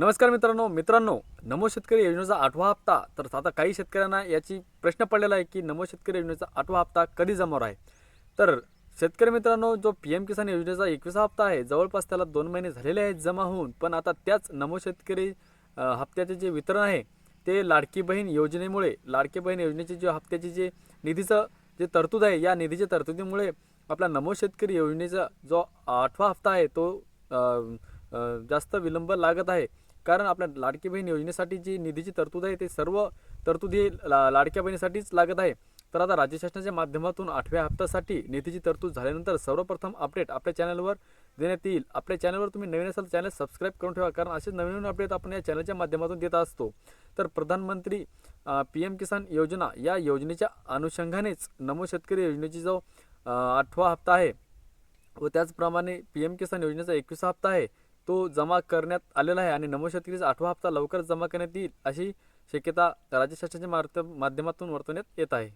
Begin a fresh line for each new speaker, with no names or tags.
नमस्कार मित्रांनो नमो शेतकरी योजनेचा 8वा हप्ता. तर आता काही शेतकऱ्यांना याची प्रश्न पडलेला आहे की नमो शेतकरी योजनेचा 8वा हप्ता कधी जमा होणार आहे. तर शेतकरी मित्रांनो, जो PM किसान योजनेचा 21वा हप्ता आहे, जवळपास त्याला 2 महिने झालेले आहेत जमा होऊन. पण आता त्याच नमो शेतकरी हप्त्याचे जे वितरण आहे ते लाडकी बहीण योजनेमुळे, लाडकी बहीण योजनेची जे हप्त्याची जे निधीचं जे तरतूद आहे, या निधीच्या तरतुदीमुळे आपला नमो शेतकरी योजनेचा जो 8वा हप्ता आहे तो अ, जास्त विलंब लागत आहे. कारण आपल्या लाडकी बहीण योजनेसाठी जी निधीची तरतूद आहे ते सर्व तरतुदी लाडक्या बहिणीसाठीच लागत आहे. तर आता राज्य शासनाच्या माध्यमातून 8व्या हप्त्यासाठी निधीची तरतूद झाल्यानंतर सर्वप्रथम अपडेट आपल्या चॅनलवर देण्यात येईल. आपल्या चॅनलवर तुम्ही नवीन असाल चॅनल सबस्क्राईब करून ठेवा, कारण असे नवीन अपडेट आपण या चॅनलच्या माध्यमातून देत असतो. तर प्रधानमंत्री PM किसान योजना या योजनेच्या अनुषंगानेच नमो शेतकरी योजनेची जो 8वा हप्ता आहे व त्याचप्रमाणे PM किसान योजनेचा 21वा हप्ता आहे तो जमा करण्यात आलेला आहे आणि नमो शेतकरीचा 8वा हप्ता लवकरच जमा करण्यात येईल अशी शक्यता राज्य शासनाच्या माध्यमातून वर्तवण्यात येत आहे.